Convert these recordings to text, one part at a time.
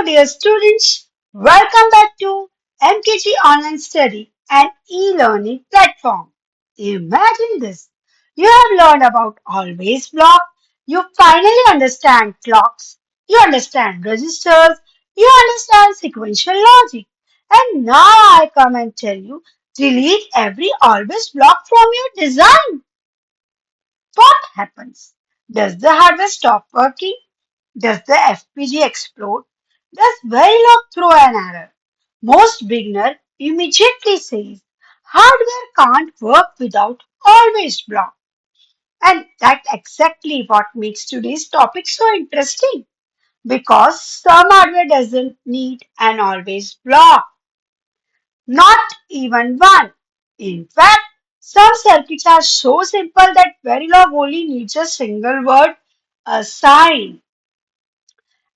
dear students, welcome back to MKG Online Study, an e-learning platform. Imagine this. You have learned about always block, you finally understand clocks, you understand registers, you understand sequential logic. And now I come and tell you, delete every always block from your design. What happens? Does the hardware stop working? Does the FPGA explode? Does Verilog throw an error? Most beginner immediately says hardware can't work without always block. And that's exactly what makes today's topic so interesting because some hardware doesn't need an always block, not even one. In fact, some circuits are so simple that Verilog only needs a single word, a sign.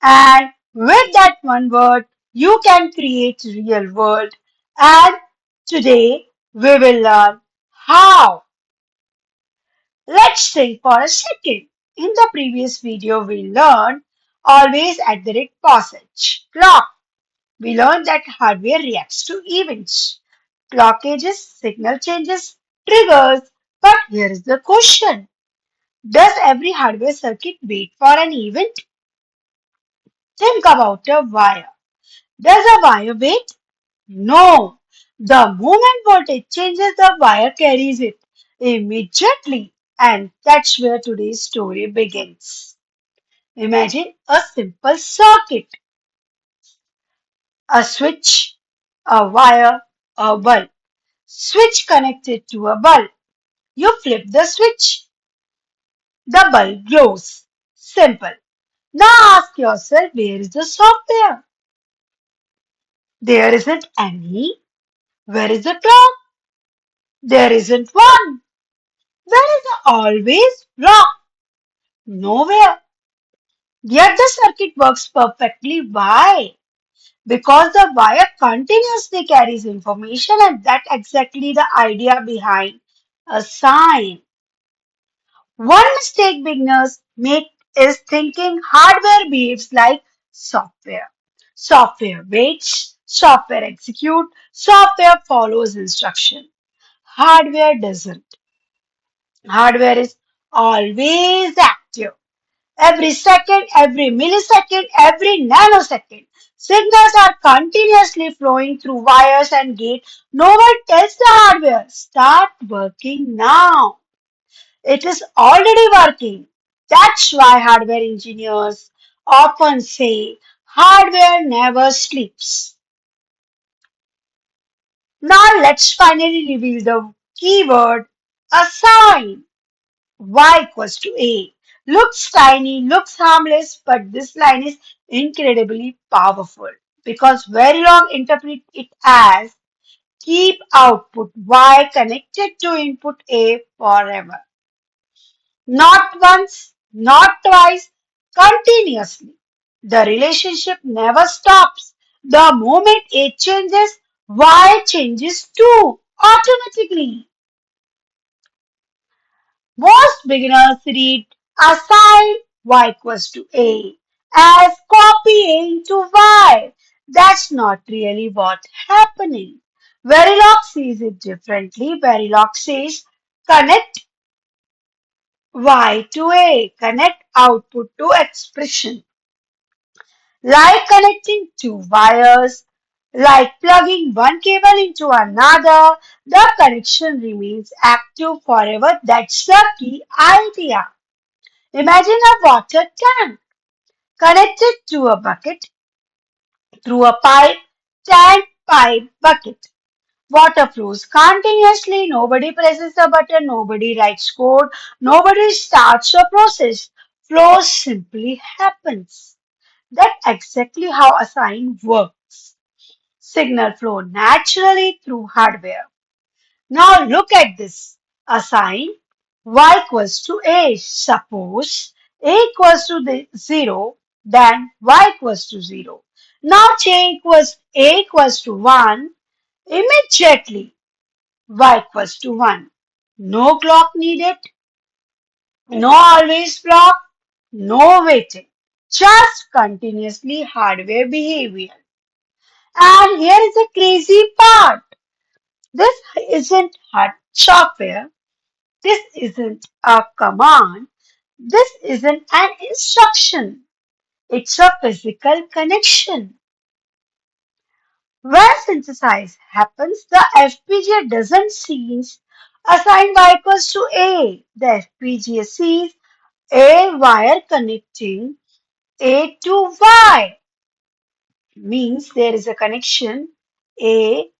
And with that one word, you can create real world. And today we will learn how. Let's think for a second. In the previous video, we learned always at the rate passage clock. We learned that hardware reacts to events, blockages, signal changes, triggers. But here is the question. Does every hardware circuit wait for an event? Think about a wire. Does a wire wait? No. The moment voltage changes, the wire carries it immediately. And that's where today's story begins. Imagine a simple circuit, a switch, a wire, a bulb. Switch connected to a bulb. You flip the switch, the bulb glows. Simple. Now ask yourself, where is the software? There isn't any. Where is the clock? There isn't one. Where is the always block? Nowhere. Yet the circuit works perfectly. Why? Because the wire continuously carries information, and that's exactly the idea behind a sign. One mistake beginners make is thinking hardware behaves like software. Software waits, software executes, software follows instruction. Hardware doesn't. Hardware is always active. Every second, every millisecond, every nanosecond. Signals are continuously flowing through wires and gates. No one tells the hardware, start working now. It is already working. That's why hardware engineers often say hardware never sleeps. Now let's finally reveal the keyword, a sign. Y equals to A. Looks tiny, looks harmless, but this line is incredibly powerful because Verilog interpret it as keep output Y connected to input A forever. Not once, not twice, continuously. The relationship never stops. The moment A changes, Y changes too, automatically. Most beginners read assign y equals to a as copy a into y. That's not really what's happening. Verilog sees it differently. Verilog says connect y to a, connect output to expression. Like connecting two wires, like plugging one cable into another, the connection remains active forever. That's the key idea. Imagine a water tank connected to a bucket through a pipe, tank, pipe, bucket. Water flows continuously. Nobody presses the button, nobody writes code, nobody starts a process. Flow simply happens. That's exactly how a sign works. Signal flow naturally through hardware. Now look at this. Assign y equals to a. Suppose a equals to 0, then y equals to 0. Now a equals to 1. Immediately y equals to 1. No clock needed, no always block, no waiting. just continuously hardware behavior. And here is the crazy part. This isn't hard software. This isn't a command. This isn't an instruction. It's a physical connection. When synthesis happens, the FPGA doesn't see assign y equals to A. The FPGA sees a wire connecting A to Y. Means there is a connection A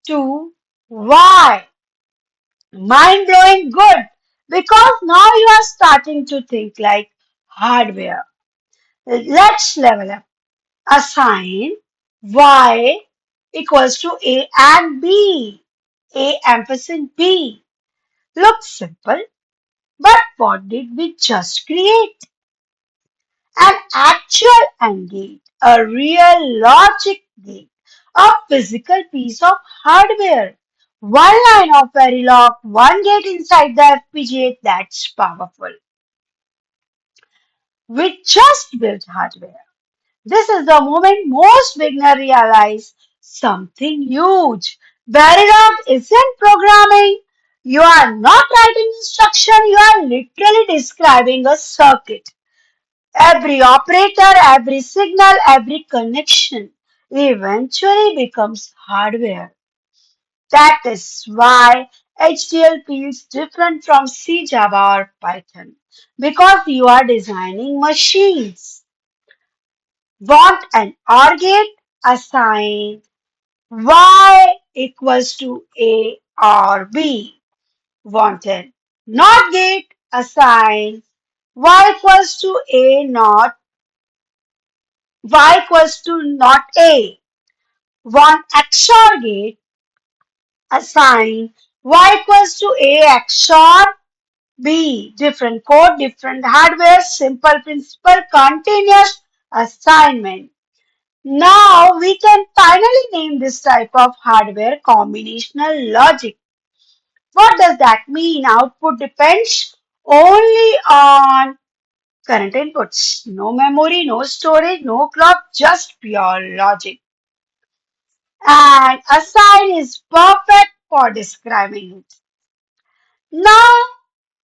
to Y. Mind blowing good because now you are starting to think like hardware. Let's level up. Assign Y equals to A and B. A ampersand B. Looks simple, but what did we just create? An actual AND gate, a real logic gate, a physical piece of hardware. One line of Verilog, one gate inside the FPGA, that's powerful. We just built hardware. This is the moment most beginners realize something huge. Verilog isn't programming. You are not writing instruction, you are literally describing a circuit. Every operator, every signal, every connection eventually becomes hardware. That is why HDL feels different from C, Java, or Python. Because you are designing machines. Want an OR gate? Assign Y equals to A or B. Want an NOT gate? Assign Y equals to A not Y equals to not A. Want XOR gate? Assign Y equals to A XOR B. Different code, different hardware, simple principle, continuous assignment. Now we can finally name this type of hardware combinational logic. What does that mean? Output depends only on current inputs. No memory, no storage, no clock, just pure logic. And assign is perfect for describing it. Now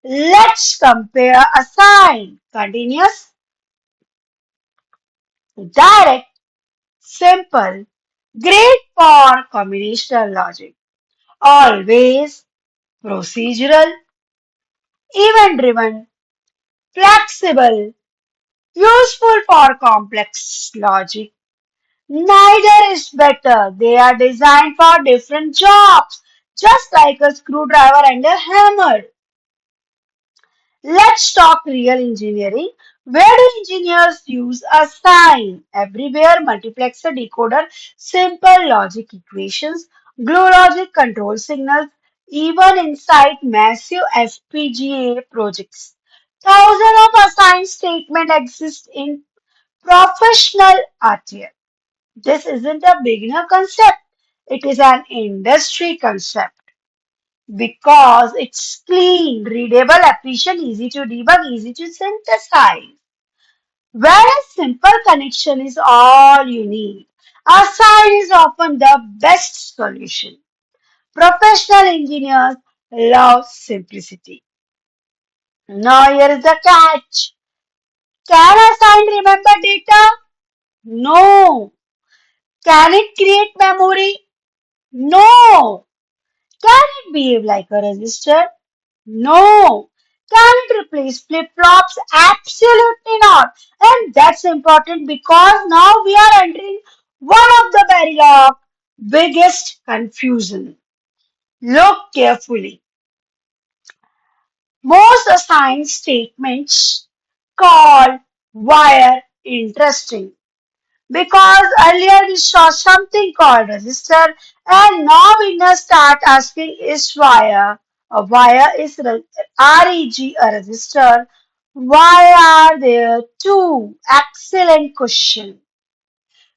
let's compare assign. Continuous, direct, simple, great for combinational logic. Always procedural, event driven, flexible, useful for complex logic. Neither is better. They are designed for different jobs, just like a screwdriver and a hammer. Let's talk real engineering. Where do engineers use a sign? Everywhere, multiplexer, decoder, simple logic equations, glue logic, control signals, even inside massive FPGA projects. Thousands of assigned statements exist in professional RTL. This isn't a beginner concept. It is an industry concept because it's clean, readable, efficient, easy to debug, easy to synthesize. Whereas simple connection is all you need. Assign is often the best solution. Professional engineers love simplicity. Now here is the catch. Can assign remember data? No. Can it create memory? No. Can it behave like a register? No. Can it replace flip-flops? Absolutely not. And that's important because now we are entering one of the Verilog biggest confusion. Look carefully. Most assigned statements call wire interesting because earlier we saw something called resistor and now we now start asking is wire is reg a resistor? Why are there two? Excellent question.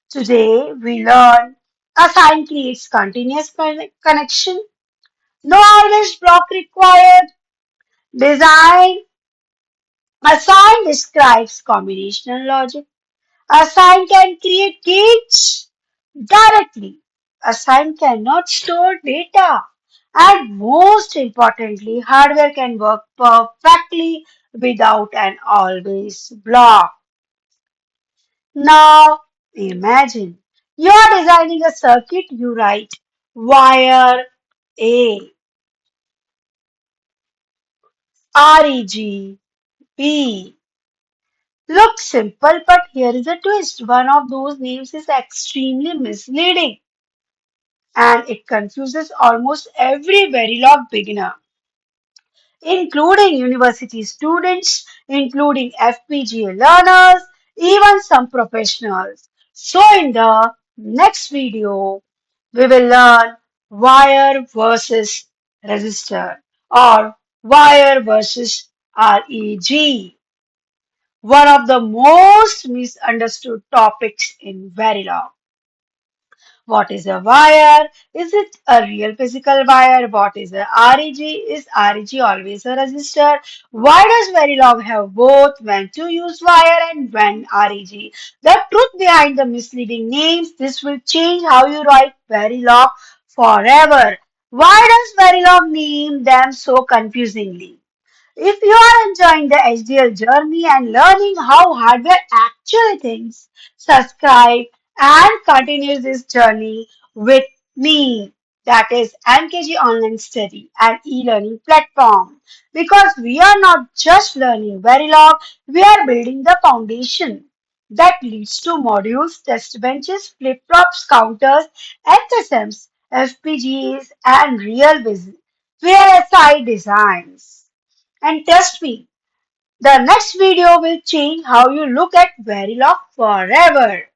Today we learn assign creates continuous connection, no always block required, design assign describes combinational logic. A sign can create gates directly. A sign cannot store data. And most importantly, hardware can work perfectly without an always block. Now, imagine you are designing a circuit, you write wire A, REG, B. Looks simple, but here is a twist. One of those names is extremely misleading and it confuses almost every Verilog beginner, including university students, including FPGA learners, even some professionals. So in the next video, we will learn wire versus resistor or wire versus REG, one of the most misunderstood topics in Verilog. What is a wire? Is it a real physical wire? What is a REG? Is REG always a resistor? Why does Verilog have both? When to use wire and when REG? The truth behind the misleading names. This will change how you write Verilog forever. Why does Verilog name them so confusingly? If you are enjoying the HDL journey and learning how hardware actually thinks, subscribe and continue this journey with me. That is MKG Online Study and e-learning platform. Because we are not just learning Verilog, we are building the foundation that leads to modules, test benches, flip-flops, counters, HSMs, FPGAs, and real VLSI designs. And trust me, the next video will change how you look at Verilog forever.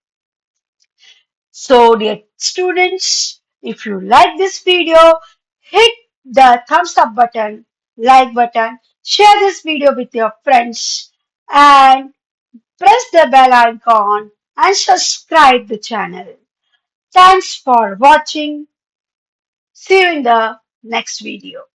So, dear students, if you like this video, hit the thumbs up button, like button, share this video with your friends, and press the bell icon and subscribe the channel. Thanks for watching. See you in the next video.